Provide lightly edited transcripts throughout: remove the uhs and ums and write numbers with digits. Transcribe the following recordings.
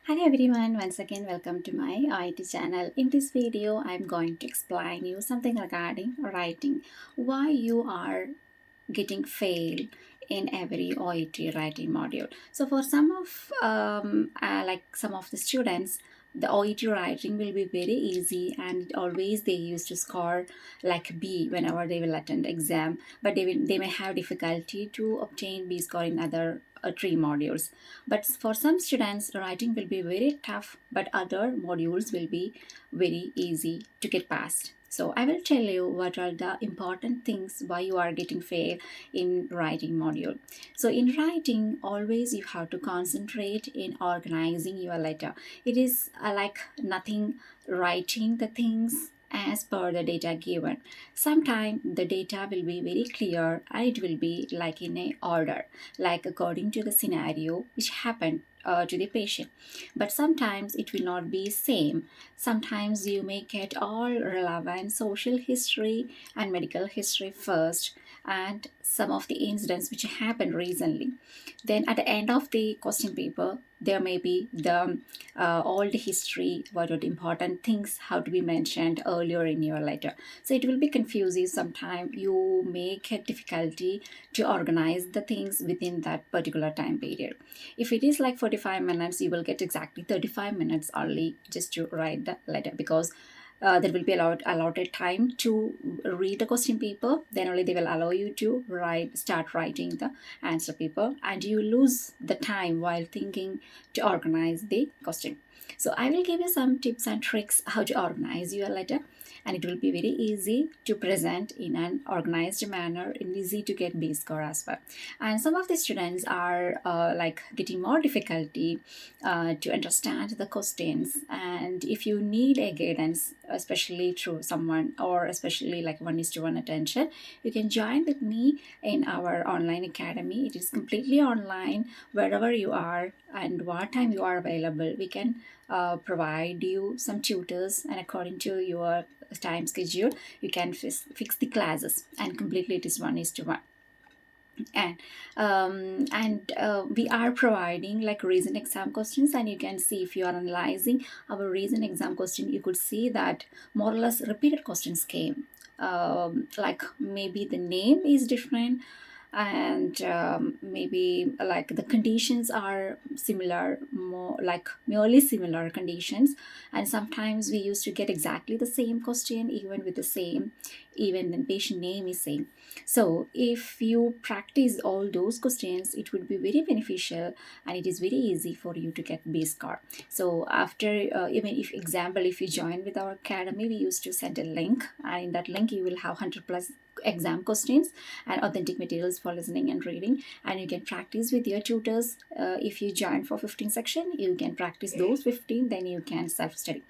Hello everyone, once again welcome to my IT channel. In this video, I'm going to explain you something regarding writing. Why you are getting fail in every OET writing module. So for some of some of the students, the OET writing will be very easy and always they used to score like B whenever they will attend exam, but they may have difficulty to obtain B score in other three modules. But for some students, writing will be very tough, but other modules will be very easy to get past. So I will tell you what are the important things why you are getting fail in writing module. So in writing, always you have to concentrate in organizing your letter. It is like nothing writing the things as per the data given. Sometimes the data will be very clear and it will be like in a order, like according to the scenario which happened to the patient. But sometimes it will not be same. Sometimes you may get all relevant social history and medical history first and some of the incidents which happened recently. Then at the end of the question paper, there may be the all the history, what are the important things how to be mentioned earlier in your letter. So it will be confusing. Sometimes you may get difficulty to organize the things within that particular time period. If it is like 45 minutes, you will get exactly 35 minutes only just to write the letter, because there will be allotted time to read the question paper. Then only they will allow you to start writing the answer paper, and you lose the time while thinking to organize the question. So I will give you some tips and tricks how to organize your letter, and it will be very easy to present in an organized manner and easy to get B score as well. And some of the students are like getting more difficulty to understand the questions, and if you need a guidance, especially through someone or especially like 1:1 attention, you can join with me in our online academy. It is completely online. Wherever you are and what time you are available, we can provide you some tutors, and according to your time schedule you can fix the classes, and completely it is 1:1. And we are providing like recent exam questions, and you can see if you are analyzing our recent exam question, you could see that more or less repeated questions came. Like maybe the name is different, and maybe like the conditions are similar, more like merely similar conditions, and sometimes we used to get exactly the same question even with the same, even the patient name is same. So if you practice all those questions, it would be very beneficial, and it is very easy for you to get B score. So after even if example, if you join with our academy, we used to send a link, and in that link you will have 100 plus exam questions and authentic materials for listening and reading, and you can practice with your tutors. If you join for 15 section, you can practice those 15, then you can self-study.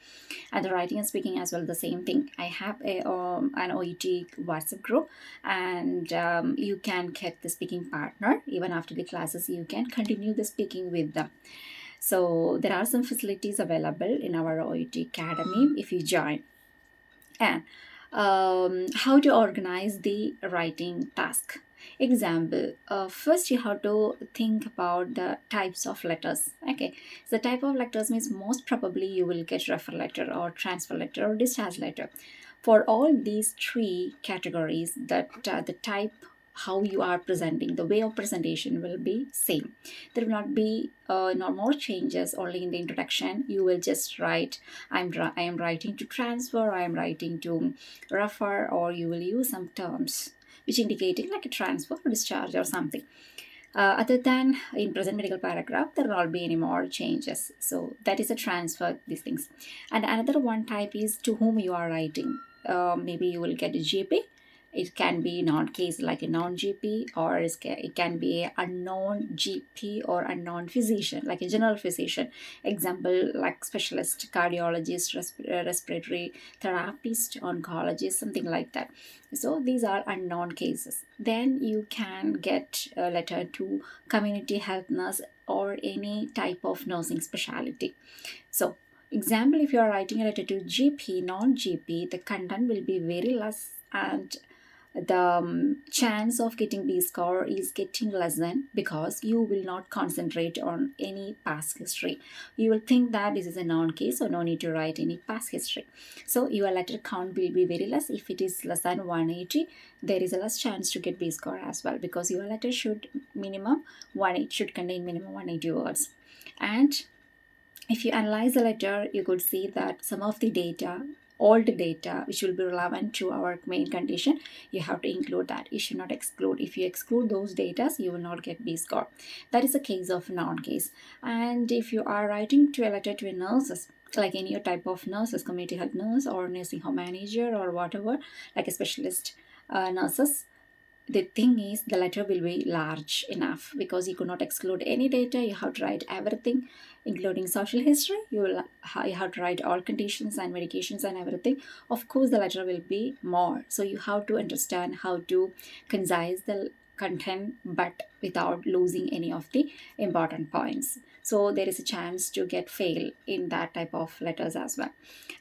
And the writing and speaking as well, the same thing. I have an OET WhatsApp group, and you can get the speaking partner. Even after the classes, you can continue the speaking with them. So there are some facilities available in our OET academy if you join. And how to organize the writing task. Example, first you have to think about the types of letters. Okay, so the type of letters means most probably you will get refer letter or transfer letter or discharge letter. For all these three categories, that the type, how you are presenting, the way of presentation will be same. There will not be no more changes. Only in the introduction you will just write, I am writing to transfer, I am writing to refer, or you will use some terms which indicating like a transfer or discharge or something. Other than in present medical paragraph, there will not be any more changes. So that is a transfer, these things. And another one type is to whom you are writing. Maybe you will get a GP. It can be non-case like a non-GP, or it can be a unknown GP or unknown physician like a general physician. Example like specialist, cardiologist, respiratory therapist, oncologist, something like that. So these are unknown cases. Then you can get a letter to community health nurse or any type of nursing specialty. So example, if you are writing a letter to GP, non-GP, the content will be very less, and the chance of getting B score is getting lessened because you will not concentrate on any past history. You will think that this is a known case, so no need to write any past history. So your letter count will be very less. If it is less than 180, there is a less chance to get B score as well, because your letter should minimum it should contain minimum 180 words. And if you analyze the letter, you could see that some of the data, all the data which will be relevant to our main condition, you have to include that. You should not exclude. If you exclude those data, you will not get B score. That is a case of noun case. And if you are writing to a letter to a nurses, like any type of nurses, community health nurse or nursing home manager or whatever, like a specialist nurses, the thing is the letter will be large enough because you could not exclude any data. You have to write everything, including social history. You have to write all conditions and medications and everything. Of course the letter will be more, so you have to understand how to concise the content but without losing any of the important points. So there is a chance to get fail in that type of letters as well.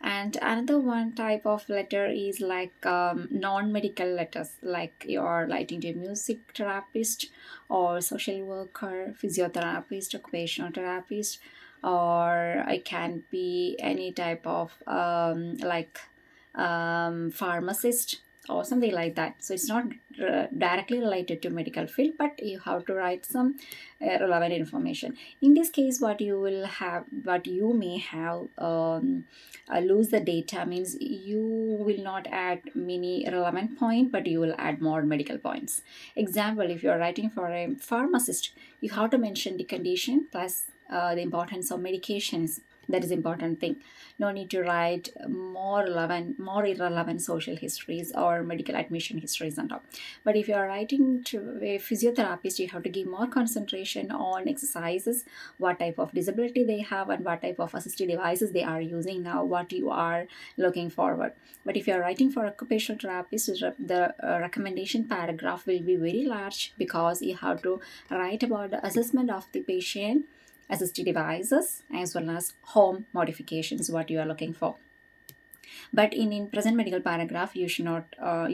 And another one type of letter is like non-medical letters, like you're writing to a music therapist or social worker, physiotherapist, occupational therapist, or it can be any type of pharmacist or something like that. So it's not directly related to medical field, but you have to write some relevant information. In this case, what you may have lose the data means you will not add many relevant point, but you will add more medical points. Example, if you're writing for a pharmacist, you have to mention the condition plus the importance of medications. That is important thing. No need to write more irrelevant social histories or medical admission histories and all. But if you are writing to a physiotherapist, you have to give more concentration on exercises, what type of disability they have, and what type of assistive devices they are using now, what you are looking forward. But if you are writing for occupational therapist, the recommendation paragraph will be very large because you have to write about the assessment of the patient, assistive devices, as well as home modifications, what you are looking for. But in present medical paragraph, you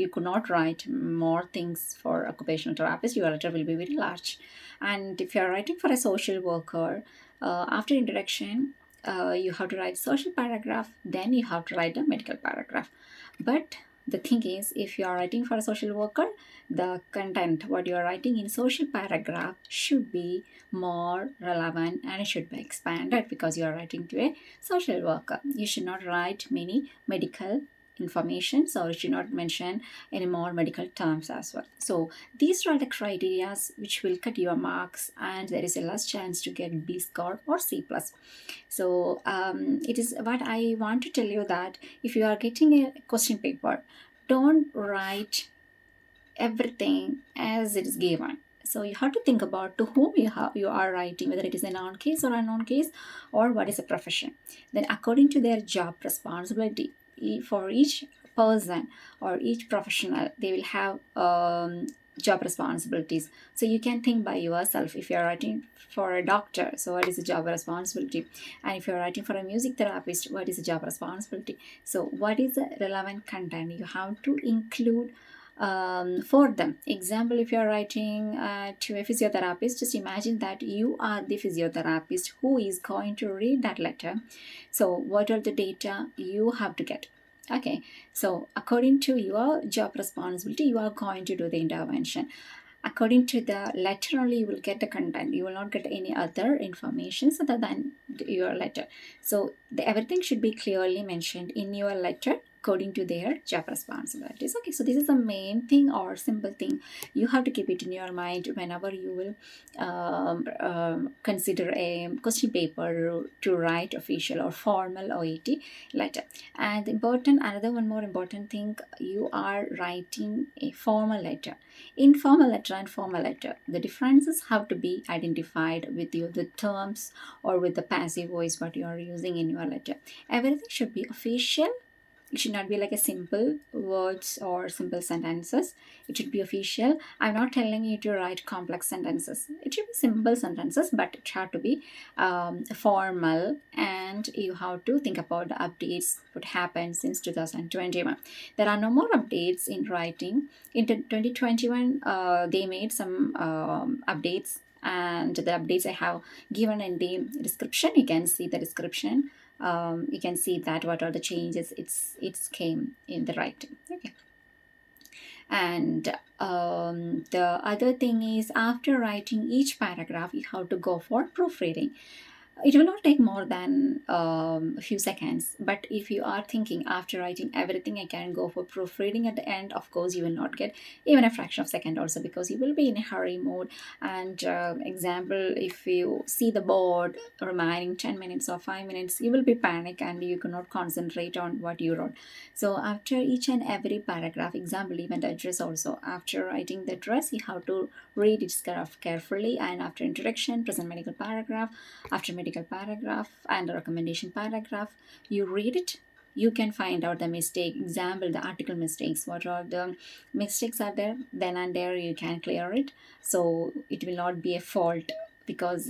could not write more things for occupational therapist. Your letter will be very large. And if you are writing for a social worker, after introduction, you have to write social paragraph, then you have to write the medical paragraph. But the thing is, if you are writing for a social worker, the content what you are writing in social paragraph should be more relevant and it should be expanded because you are writing to a social worker. You should not write many medical information, so you should not mention any more medical terms as well. So these are the criteria which will cut your marks, and there is a less chance to get B score or C plus. So it is what I want to tell you, that if you are getting a question paper, don't write everything as it is given. So you have to think about to whom you are writing, whether it is a noun case or a unknown case, or what is a profession. Then according to their job responsibility, for each person or each professional, they will have job responsibilities. So you can think by yourself. If you're writing for a doctor, so what is the job responsibility? And if you're writing for a music therapist, what is the job responsibility? So what is the relevant content you have to include for them. Example, if you're writing to a physiotherapist, just imagine that you are the physiotherapist who is going to read that letter. So what are the data you have to get? Okay, so according to your job responsibility, you are going to do the intervention. According to the letter only, you will get the content. You will not get any other information other than your letter. So everything should be clearly mentioned in your letter according to their job responsibilities. Okay, so this is the main thing or simple thing you have to keep it in your mind whenever you will consider a question paper to write official or formal Oet letter. And another one more important thing, you are writing a formal letter. Informal letter and formal letter, the differences have to be identified with the terms or with the passive voice what you are using in your letter. Everything should be official It should not be like a simple words or simple sentences. It should be official. I'm not telling you to write complex sentences. It should be simple sentences, but it have to be formal, and you have to think about the updates what happened since 2021. There are no more updates in writing. In 2021, they made some updates, and the updates I have given in the description. You can see the description. You can see that what are the changes it's came in the writing. Okay. And the other thing is, after writing each paragraph, you have to go for proofreading. It will not take more than a few seconds, but if you are thinking after writing everything I can go for proofreading at the end, of course you will not get even a fraction of a second also, because you will be in a hurry mode. And example, if you see the board remaining 10 minutes or 5 minutes, you will be panic and you cannot concentrate on what you wrote. So after each and every paragraph, example, even the address also, after writing the address you have to read it carefully, and after introduction, present medical paragraph, after medical paragraph and the recommendation paragraph, you read it. You can find out the mistake, example the article mistakes, what are the mistakes are there, then and there you can clear it, so it will not be a fault. Because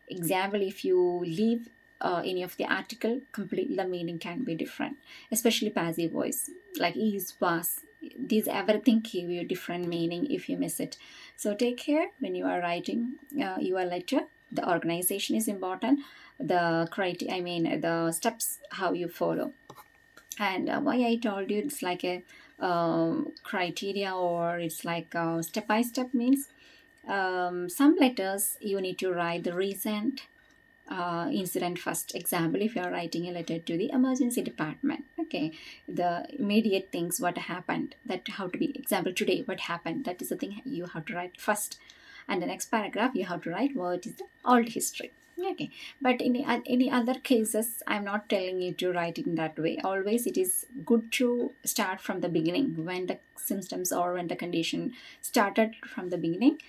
example, if you leave any of the article completely, the meaning can be different, especially passive voice like is, was, these everything give you different meaning if you miss it. So take care when you are writing your letter. The organization is important, the criteria, I mean the steps how you follow. And why I told you it's like a criteria, or it's like step by step means some letters you need to write the recent incident first. Example, if you are writing a letter to the emergency department, okay, the immediate things what happened, that have to be, example, today what happened, that is the thing you have to write first. And the next paragraph you have to write what is the old history. Okay, but in any other cases I'm not telling you to write it in that way. Always it is good to start from the beginning, when the symptoms or when the condition started from the beginning.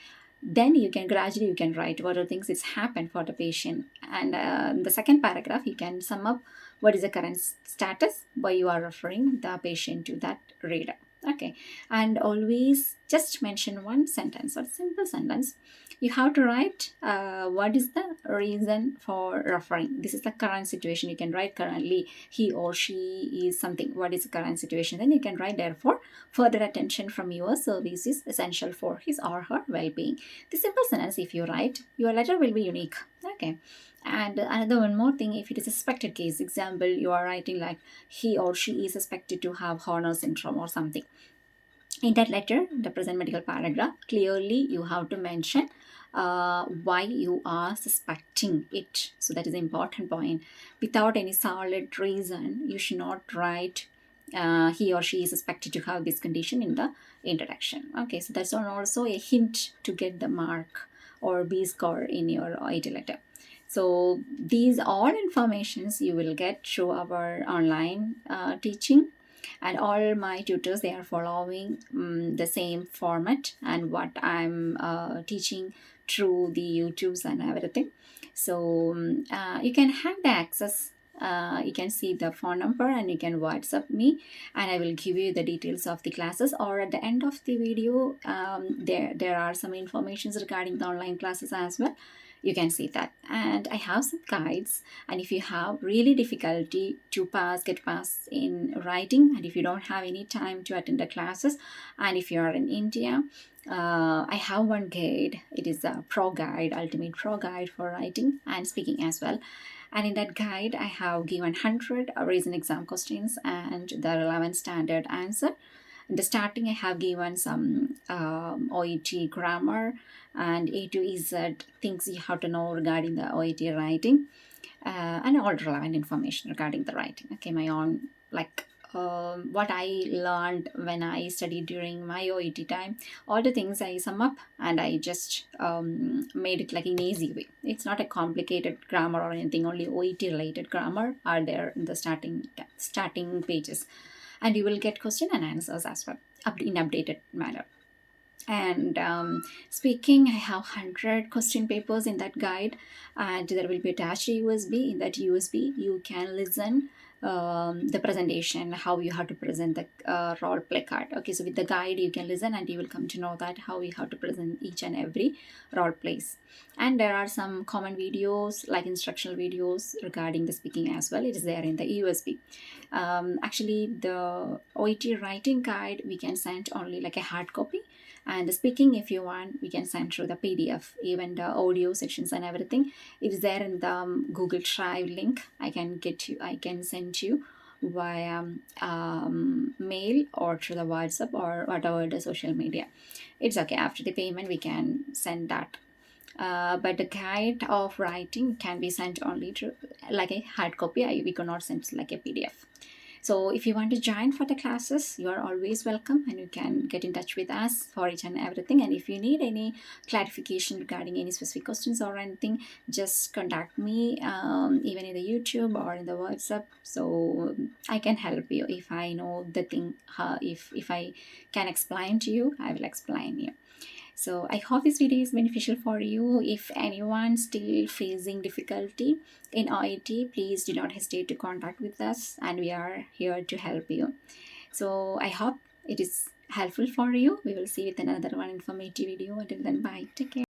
Then you can gradually you can write what are things that's happened for the patient. And in the second paragraph you can sum up what is the current status, why you are referring the patient to that reader. Okay, and always just mention one sentence or simple sentence. You have to write what is the reason for referring. This is the current situation. You can write currently he or she is something, what is the current situation. Then you can write therefore further attention from your service is essential for his or her well-being. The simple sentence if you write, your letter will be unique. Okay. And another one more thing, if it is a suspected case, example, you are writing like he or she is suspected to have Horner syndrome or something. In that letter, the present medical paragraph, clearly you have to mention why you are suspecting it. So that is an important point. Without any solid reason, you should not write he or she is suspected to have this condition in the introduction. Okay, so that's also a hint to get the mark or B score in your OET letter. So these all informations you will get through our online teaching, and all my tutors they are following the same format and what I'm teaching through the YouTubes and everything. So you can have the access. You can see the phone number and you can WhatsApp me, and I will give you the details of the classes, or at the end of the video there are some informations regarding the online classes as well. You can see that. And I have some guides, and if you have really difficulty to get pass in writing, and if you don't have any time to attend the classes, and if you are in India, I have one guide. It is a pro guide, ultimate pro guide for writing and speaking as well. And in that guide I have given 100 written exam questions and the relevant standard answer. In the starting I have given some OET grammar and A to Z things you have to know regarding the OET writing, and all relevant information regarding the writing. Okay, my own like what I learned when I studied during my OET time, all the things I sum up and I just made it like in easy way. It's not a complicated grammar or anything, only OET related grammar are there in the starting pages, and you will get question and answers as well in updated manner. And speaking, I have 100 question papers in that guide, and there will be attached USB. In that USB you can listen the presentation, how you have to present the role play card. Okay, so with the guide you can listen and you will come to know that how you have to present each and every role plays. And there are some common videos like instructional videos regarding the speaking as well. It is there in the USB. Actually, the Oet writing guide we can send only like a hard copy, and the speaking, if you want, we can send through the PDF. Even the audio sections and everything, it is there in the Google Drive link. I can send you via mail or through the WhatsApp or whatever the social media. It's okay. After the payment, we can send that. But the guide of writing can be sent only to like a hard copy. We cannot send like a PDF. So if you want to join for the classes, you are always welcome, and you can get in touch with us for each and everything. And if you need any clarification regarding any specific questions or anything, just contact me, even in the YouTube or in the WhatsApp. So I can help you if I know the thing. If I can explain to you, I will explain you. So I hope this video is beneficial for you. If anyone still facing difficulty in OET, please do not hesitate to contact with us, and we are here to help you. So I hope it is helpful for you. We will see you with another one informative video. Until then, bye. Take care.